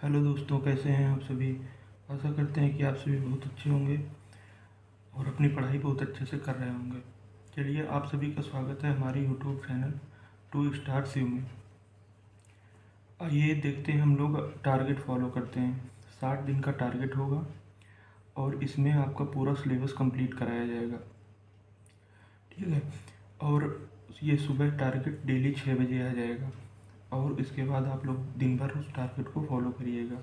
Hello दोस्तों, कैसे हैं आप सभी। आशा करते हैं कि आप सभी बहुत अच्छे होंगे और अपनी पढ़ाई बहुत अच्छे से कर रहे होंगे। चलिए, आप सभी का स्वागत है हमारे यूट्यूब चैनल 2 स्टार्स यू में। आइए देखते हैं, हम लोग टारगेट फॉलो करते हैं। 60 दिन का टारगेट होगा और इसमें आपका पूरा सिलेबस कंप्लीट कराया जाएगा। ठीक है। और ये सुबह टारगेट डेली 6 बजे आ जाएगा और इसके बाद आप लोग दिन भर उस टारगेट को फॉलो करिएगा।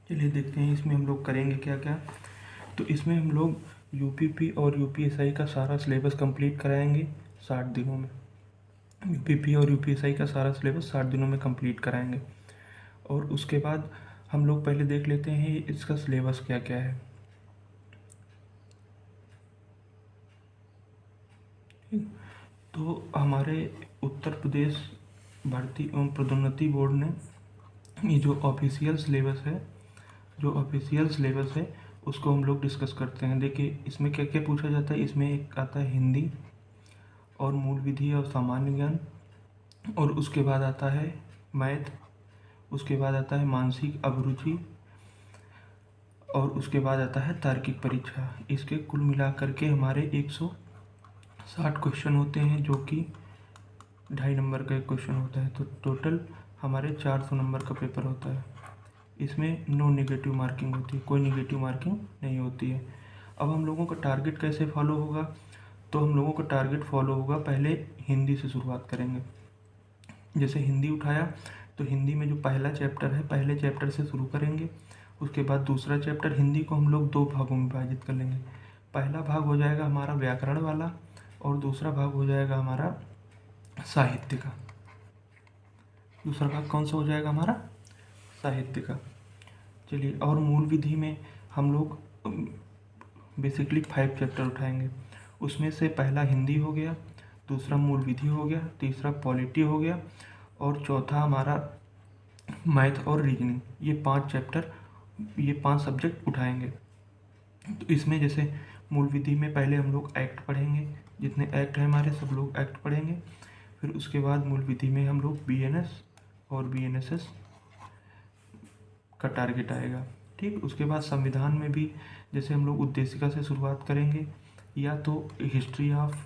चलिए देखते हैं इसमें हम लोग करेंगे क्या क्या। तो इसमें हम लोग यूपीपी और यूपीएसआई का सारा सिलेबस कंप्लीट कराएंगे 60 दिनों में। यूपीपी और यूपीएसआई का सारा सिलेबस 60 दिनों में कंप्लीट कराएंगे। और उसके बाद हम लोग पहले देख लेते हैं इसका सिलेबस क्या क्या है। ठीक। तो हमारे उत्तर प्रदेश भारतीय एवं पदोन्नति बोर्ड ने ये जो ऑफिशियल सिलेबस है उसको हम लोग डिस्कस करते हैं। देखिए इसमें क्या क्या पूछा जाता है। इसमें एक आता है हिंदी और मूल विधि और सामान्य ज्ञान, और उसके बाद आता है मैथ, उसके बाद आता है मानसिक अभिरुचि, और उसके बाद आता है तार्किक परीक्षा। इसके कुल मिलाकर के हमारे 160 क्वेश्चन होते हैं, जो कि 2.5 नंबर का एक क्वेश्चन होता है। तो टोटल हमारे 400 नंबर का पेपर होता है। इसमें नो नेगेटिव मार्किंग होती है, कोई नेगेटिव मार्किंग नहीं होती है। अब हम लोगों का टारगेट कैसे फॉलो होगा। तो हम लोगों का टारगेट फॉलो होगा, पहले हिंदी से शुरुआत करेंगे। जैसे हिंदी उठाया तो हिंदी में जो पहला चैप्टर है, पहले चैप्टर से शुरू करेंगे। उसके बाद दूसरा चैप्टर, हिंदी को हम लोग 2 भागों में विभाजित कर लेंगे। पहला भाग हो जाएगा हमारा व्याकरण वाला और दूसरा भाग हो जाएगा हमारा साहित्य का। दूसरा भाग कौन सा हो जाएगा हमारा, साहित्य का। चलिए, और मूल विधि में हम लोग बेसिकली 5 चैप्टर उठाएंगे। उसमें से पहला हिंदी हो गया, दूसरा मूल विधि हो गया, तीसरा पॉलिटी हो गया और चौथा हमारा मैथ और रीजनिंग। ये 5 चैप्टर, ये 5 सब्जेक्ट उठाएंगे। तो इसमें जैसे मूल विधि में पहले हम लोग एक्ट पढ़ेंगे, जितने एक्ट हैं हमारे सब लोग एक्ट पढ़ेंगे। फिर उसके बाद मूल विधि में हम लोग बीएनएस और बीएनएसएस का टारगेट आएगा। ठीक। उसके बाद संविधान में भी जैसे हम लोग उद्देशिका से शुरुआत करेंगे, या तो हिस्ट्री ऑफ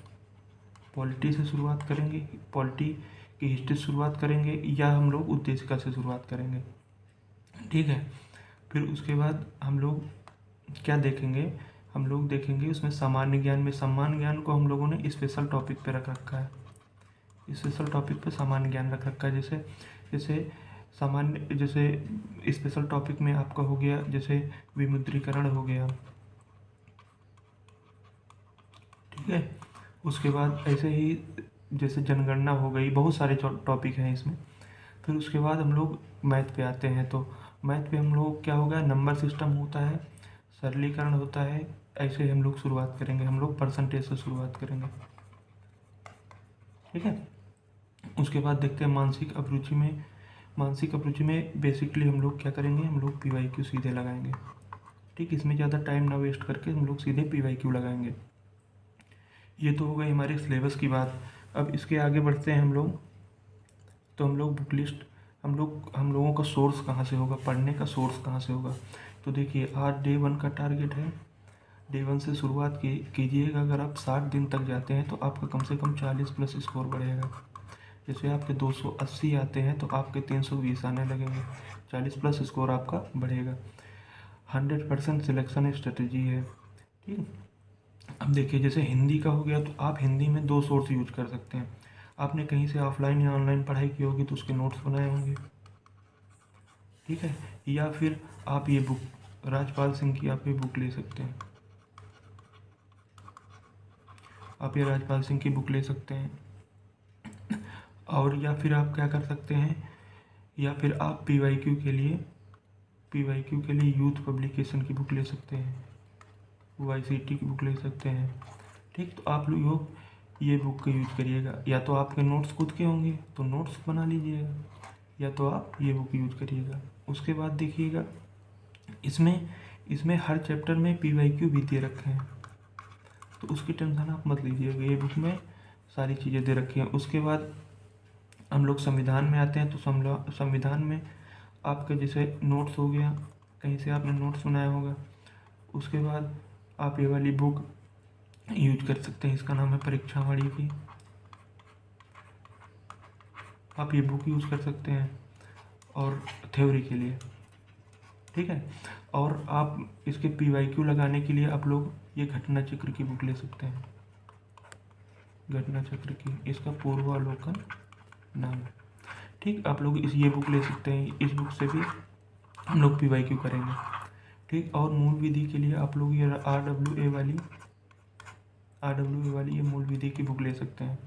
पॉलिटी से शुरुआत करेंगे, पॉलिटी की हिस्ट्री से शुरुआत करेंगे, या हम लोग उद्देशिका से शुरुआत करेंगे। ठीक है। फिर उसके बाद हम लोग क्या देखेंगे, हम लोग देखेंगे उसमें सामान्य ज्ञान में, सामान्य ज्ञान को हम लोगों ने स्पेशल टॉपिक पे रख रखा है। स्पेशल टॉपिक पे सामान्य ज्ञान रख रखा है। जैसे जैसे सामान्य, जैसे स्पेशल टॉपिक में आपका हो गया जैसे विमुद्रीकरण हो गया। ठीक है। उसके बाद ऐसे ही जैसे जनगणना हो गई, बहुत सारे टॉपिक हैं इसमें। फिर उसके बाद हम लोग मैथ पे आते हैं। तो मैथ पे हम लोग क्या होगा, नंबर सिस्टम होता है, सरलीकरण होता है। ऐसे हम लोग शुरुआत करेंगे, हम लोग परसेंटेज से शुरुआत करेंगे। ठीक है। उसके बाद देखते हैं मानसिक अभिरुचि में बेसिकली हम लोग क्या करेंगे, हम लोग PYQ सीधे लगाएंगे। ठीक। इसमें ज़्यादा टाइम ना वेस्ट करके हम लोग सीधे PYQ लगाएंगे। ये तो हो गई हमारे सिलेबस की बात। अब इसके आगे बढ़ते हैं हम लोग। तो हम लोग बुक लिस्ट, हम लोगों का सोर्स कहाँ से होगा, पढ़ने का सोर्स कहाँ से होगा। तो देखिए, आज डे 1 का टारगेट है। डे 1 से शुरुआत कीजिएगा। अगर आप 60 दिन तक जाते हैं तो आपका कम से कम 40+ स्कोर बढ़ेगा। जैसे आपके 280 आते हैं तो आपके 320 आने लगेंगे, 40+ स्कोर आपका बढ़ेगा। 100% सिलेक्शन स्ट्रेटजी है। ठीक। अब देखिए, जैसे हिंदी का हो गया तो आप हिंदी में 2 सोर्स यूज कर सकते हैं। आपने कहीं से ऑफलाइन या ऑनलाइन पढ़ाई की होगी तो उसके नोट्स बनाए होंगे। ठीक है। या फिर आप ये बुक राजपाल सिंह की आप ये बुक ले सकते हैं, आप ये राजपाल सिंह की बुक ले सकते हैं। और या फिर आप क्या कर सकते हैं, या फिर आप पीवाईक्यू के लिए यूथ पब्लिकेशन की बुक ले सकते हैं, YCT की बुक ले सकते हैं। ठीक। तो आप लोग ये बुक का यूज करिएगा। या तो आपके नोट्स खुद के होंगे तो नोट्स बना लीजिएगा, या तो आप ये बुक यूज करिएगा। उसके बाद देखिएगा, इसमें इसमें हर चैप्टर में PYQ भी दे रखे हैं, तो उसकी टेंशन आप मत लीजिएगा। ये बुक में सारी चीज़ें दे रखी हैं। उसके बाद हम लोग संविधान में आते हैं। तो संविधान में आपके जैसे नोट्स हो गया, कहीं से आपने नोट्स बनाया होगा, उसके बाद आप ये वाली बुक यूज कर सकते हैं। इसका नाम है परीक्षावाणी की। आप ये बुक यूज़ कर सकते हैं और थ्योरी के लिए, ठीक है। और आप इसके PYQ लगाने के लिए आप लोग ये घटना चक्र की बुक ले सकते हैं। घटना चक्र की, इसका पूर्वावलोकन नाम है, ठीक। आप लोग ये बुक ले सकते हैं, इस बुक से भी हम लोग PYQ करेंगे, ठीक। और मूल विधि के लिए आप लोग ये RWA वाली ये मूल विधि की बुक ले सकते हैं।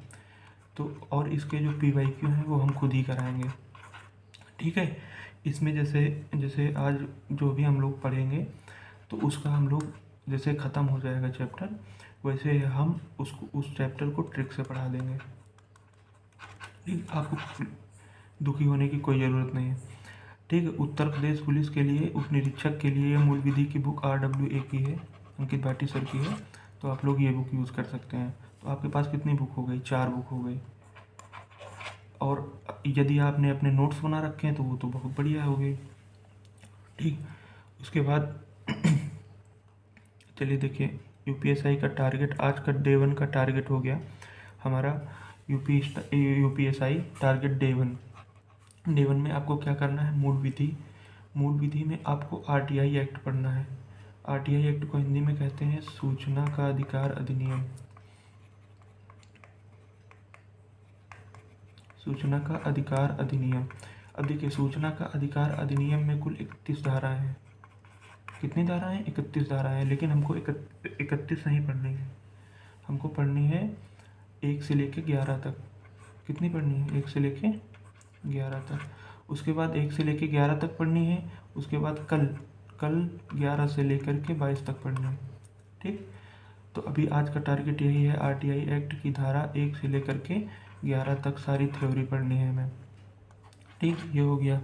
तो और इसके जो PYQ हैं वो हम खुद ही कराएंगे, ठीक है। इसमें जैसे जैसे आज जो भी हम लोग पढ़ेंगे तो उसका हम लोग जैसे ख़त्म हो जाएगा चैप्टर, वैसे हम उसको उस चैप्टर को ट्रिक से पढ़ा देंगे, ठीक। आपको दुखी होने की कोई ज़रूरत नहीं है, ठीक है। उत्तर प्रदेश पुलिस के लिए उप निरीक्षक के लिए मूल विधि की बुक RWA की है, अंकित भाटी सर की है, तो आप लोग ये बुक यूज़ कर सकते हैं। तो आपके पास कितनी बुक हो गई? 4 बुक हो गई। और यदि आपने अपने नोट्स बना रखे हैं तो वो तो बहुत बढ़िया हो गई, ठीक। उसके बाद चलिए देखिए, UPSI का टारगेट, आज का डे 1 का टारगेट हो गया हमारा UPSI टारगेट डे 1। डे 1 में आपको क्या करना है? मूल विधि। मूल विधि में आपको RTI एक्ट पढ़ना है। RTI एक्ट को हिंदी में कहते हैं सूचना का अधिकार अधिनियम। सूचना का अधिकार अधिनियम। अब देखिए, सूचना का अधिकार अधिनियम में कुल 31 धाराएं हैं। कितनी धाराएं? 31 धाराएं हैं, लेकिन हमको 31 नहीं पढ़नी है, हमको पढ़नी है 1 से लेके 11 तक। कितनी पढ़नी है? 1 से लेके 11 तक। उसके बाद 1 से लेके 11 तक पढ़नी है, उसके बाद कल 11 से लेकर के 22 तक पढ़नी है, ठीक। तो अभी आज का टारगेट यही है, RTI एक्ट की धारा 1 से लेकर के 11 तक सारी थ्योरी पढ़नी है हमें, ठीक। ये हो गया।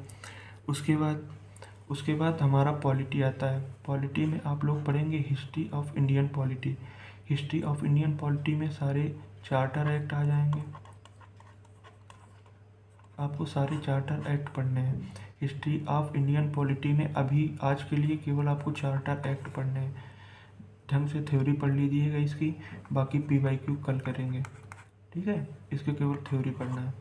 उसके बाद हमारा पॉलिटी आता है। पॉलिटी में आप लोग पढ़ेंगे history of Indian polity. History of Indian polity में सारे चार्टर एक्ट आ जाएंगे, आपको सारे चार्टर एक्ट पढ़ने हैं। हिस्ट्री ऑफ इंडियन पॉलिटी में अभी आज के लिए केवल आपको चार्टर एक्ट पढ़ने हैं। ढंग से थ्योरी पढ़ लीजिएगा इसकी, बाकी PYQ कल करेंगे, ठीक है। इसके केवल थ्योरी पढ़ना है।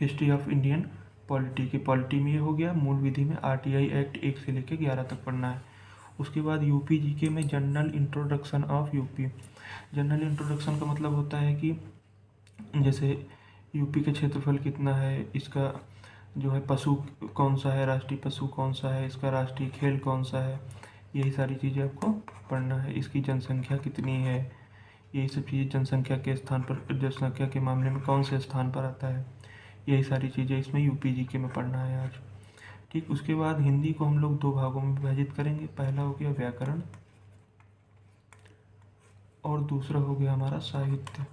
हिस्ट्री ऑफ इंडियन पॉलिटी की पॉलिटी में ये हो गया। मूल विधि में RTI एक्ट 1 से लेकर 11 तक पढ़ना है। उसके बाद UP GK में general introduction of UP। General introduction का मतलब होता है कि जैसे UP का क्षेत्रफल कितना है, इसका जो है पशु कौन सा है, राष्ट्रीय पशु कौन सा है, इसका राष्ट्रीय खेल कौन सा है, यही सारी चीज़ें आपको पढ़ना है। इसकी जनसंख्या कितनी है, यही सब चीज़ें जनसंख्या के स्थान पर, जनसंख्या के मामले में कौन से स्थान पर आता है, यही सारी चीज़ें इसमें UP GK में पढ़ना है आज, ठीक। उसके बाद हिंदी को हम लोग 2 भागों में विभाजित करेंगे। पहला हो गया व्याकरण और दूसरा हो गया हमारा साहित्य।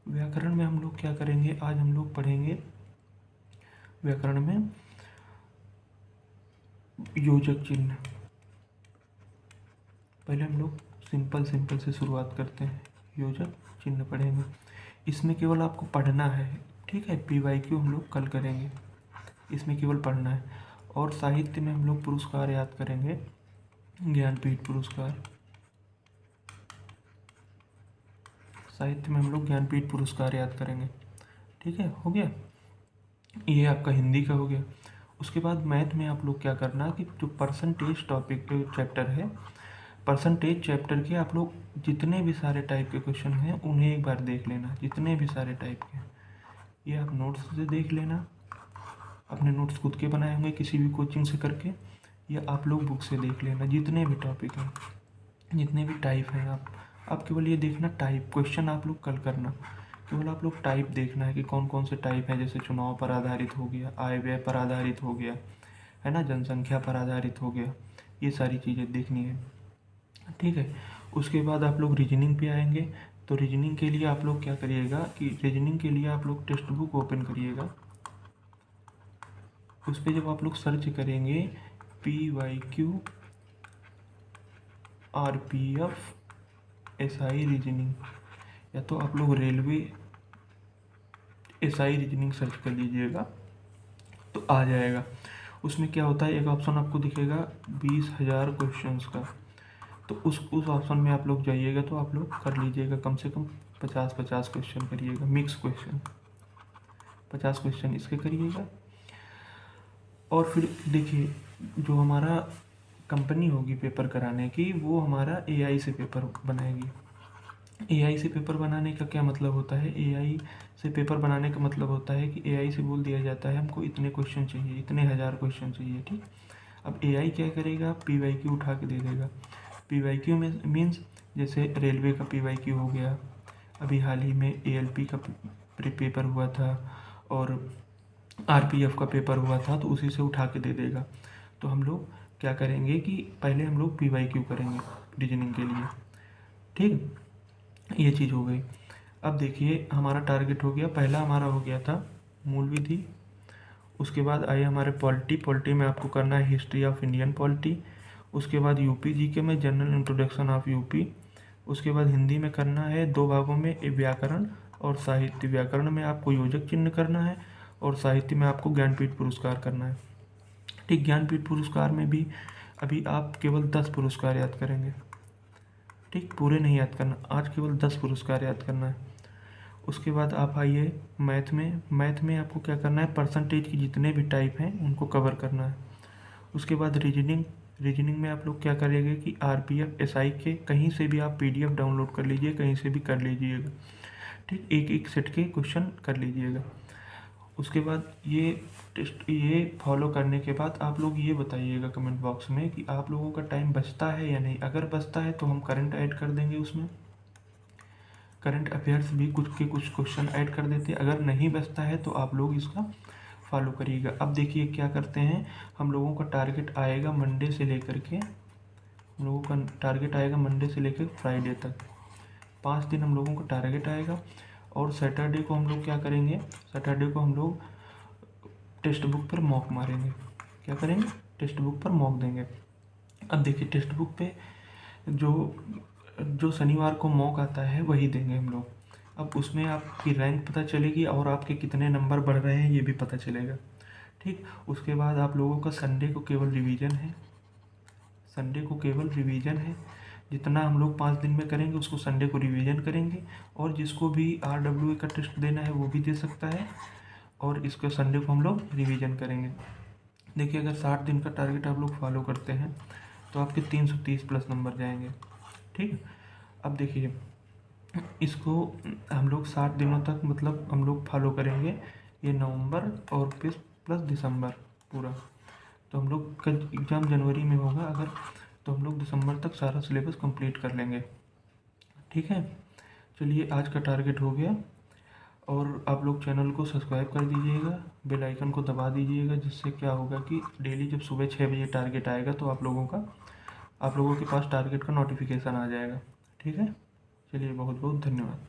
व्याकरण में हम लोग क्या करेंगे? आज हम लोग पढ़ेंगे व्याकरण में योजक चिन्ह। पहले हम लोग सिंपल से शुरुआत करते हैं, योजक चिन्ह पढ़ेंगे। इसमें केवल आपको पढ़ना है, ठीक है। PYQ हम लोग कल करेंगे, इसमें केवल पढ़ना है। और साहित्य में हम लोग पुरस्कार याद करेंगे, ज्ञानपीठ पुरस्कार। साहित्य में हम लोग ज्ञानपीठ पुरस्कार याद करेंगे, ठीक है। हो गया, ये आपका हिंदी का हो गया। उसके बाद मैथ में आप लोग क्या करना कि जो परसेंटेज टॉपिक चैप्टर है, परसेंटेज चैप्टर के आप लोग जितने भी सारे टाइप के क्वेश्चन हैं उन्हें एक बार देख लेना, जितने भी सारे टाइप के। ये आप नोट्स से देख लेना, अपने नोट्स खुद के बनाए होंगे किसी भी कोचिंग से करके, या आप लोग बुक से देख लेना। जितने भी टॉपिक हैं, जितने भी टाइप हैं, आप केवल ये देखना टाइप। क्वेश्चन आप लोग कल करना, केवल आप लोग टाइप देखना है कि कौन कौन से टाइप हैं। जैसे चुनाव पर आधारित हो गया, आय व्यय पर आधारित हो गया, है ना, जनसंख्या पर आधारित हो गया, ये सारी चीज़ें देखनी है, ठीक है। उसके बाद आप लोग रीजनिंग पे आएंगे। तो रीजनिंग के लिए आप लोग क्या करिएगा कि रीजनिंग के लिए आप लोग टेक्स्ट बुक ओपन करिएगा। उस पर जब आप लोग सर्च करेंगे PYQ RPF SI रीजनिंग, या तो आप लोग रेलवे एसआई रीजनिंग सर्च कर लीजिएगा तो आ जाएगा। उसमें क्या होता है, एक ऑप्शन आपको दिखेगा 20,000 क्वेश्चंस का, तो उस ऑप्शन में आप लोग जाइएगा तो आप लोग कर लीजिएगा, कम से कम 50-50 क्वेश्चन करिएगा, मिक्स क्वेश्चन 50 क्वेश्चन इसके करिएगा। और फिर देखिए, जो हमारा कंपनी होगी पेपर कराने की, वो हमारा एआई से पेपर बनाएगी। एआई से पेपर बनाने का क्या मतलब होता है, एआई से पेपर बनाने का मतलब होता है कि एआई से बोल दिया जाता है हमको इतने क्वेश्चन चाहिए, इतने हज़ार क्वेश्चन चाहिए, ठीक। अब एआई क्या करेगा, पीवाईक्यू उठा के दे देगा। पीवाईक्यू में मीन्स जैसे रेलवे का पीवाईक्यू हो गया, अभी हाल ही में एएलपी का पेपर हुआ था और आरपीएफ का पेपर हुआ था, तो उसी से उठा के दे देगा। तो हम लोग क्या करेंगे कि पहले हम लोग पीवाईक्यू करेंगे रीजनिंग के लिए, ठीक। ये चीज़ हो गई। अब देखिए हमारा टारगेट हो गया, पहला हमारा हो गया था मूल विधि, उसके बाद आए हमारे पॉलिटी में आपको करना है हिस्ट्री ऑफ इंडियन पॉलिटी, उसके बाद यूपी जीके में जनरल इंट्रोडक्शन ऑफ यूपी, उसके बाद हिंदी में करना है 2 भागों में, व्याकरण और साहित्य। व्याकरण में आपको योजक चिन्ह करना है और साहित्य में आपको ज्ञानपीठ पुरस्कार करना है, ठीक। ज्ञानपीठ पुरस्कार में भी अभी आप केवल 10 पुरस्कार याद करेंगे, ठीक, पूरे नहीं याद करना, आज केवल 10 पुरस्कार याद करना है। उसके बाद आप आइए मैथ में आपको क्या करना है, परसेंटेज की जितने भी टाइप हैं उनको कवर करना है। उसके बाद रीजनिंग में आप लोग क्या करेंगे कि आरपीएफ एसआई के कहीं से भी आप पीडीएफ डाउनलोड कर लीजिए, कहीं से भी कर लीजिएगा, ठीक। एक एक सेट के क्वेश्चन कर लीजिएगा। उसके बाद ये फॉलो करने के बाद आप लोग ये बताइएगा कमेंट बॉक्स में कि आप लोगों का टाइम बचता है या नहीं। अगर बचता है तो हम करंट ऐड कर देंगे, उसमें करंट अफेयर्स भी कुछ क्वेश्चन ऐड कर देते हैं। अगर नहीं बचता है तो आप लोग इसका फॉलो करिएगा। अब देखिए क्या करते हैं, हम लोगों का टारगेट आएगा मंडे से लेकर के, हम लोगों का टारगेट आएगा मंडे से लेकर फ्राइडे तक, 5 दिन हम लोगों का टारगेट आएगा। और सैटरडे को हम लोग क्या करेंगे, सैटरडे को हम लोग टेक्स्ट बुक पर मॉक मारेंगे। क्या करेंगे, टेक्स्ट बुक पर मॉक देंगे। अब देखिए टेक्स्ट बुक पे जो शनिवार को मॉक आता है वही देंगे हम लोग। अब उसमें आपकी रैंक पता चलेगी और आपके कितने नंबर बढ़ रहे हैं ये भी पता चलेगा, ठीक। उसके बाद आप लोगों का संडे को केवल रिवीजन है, संडे को केवल रिवीजन है। जितना हम लोग 5 दिन में करेंगे उसको संडे को रिवीजन करेंगे। और जिसको भी RWA का टेस्ट देना है वो भी दे सकता है, और इसको संडे को हम लोग रिवीजन करेंगे। देखिए अगर 60 दिन का टारगेट आप लोग फॉलो करते हैं तो आपके 330 प्लस नंबर जाएंगे, ठीक। अब देखिए इसको हम लोग 60 दिनों तक मतलब हम लोग फॉलो करेंगे, ये नवंबर और प्लस दिसंबर पूरा। तो हम लोग का एग्ज़ाम जनवरी में होगा अगर, तो हम लोग दिसंबर तक सारा सिलेबस कंप्लीट कर लेंगे, ठीक है। चलिए आज का टारगेट हो गया। और आप लोग चैनल को सब्सक्राइब कर दीजिएगा, बेल आइकन को दबा दीजिएगा, जिससे क्या होगा कि डेली जब सुबह 6 बजे टारगेट आएगा तो आप लोगों के पास टारगेट का नोटिफिकेशन आ जाएगा, ठीक है। चलिए बहुत बहुत धन्यवाद।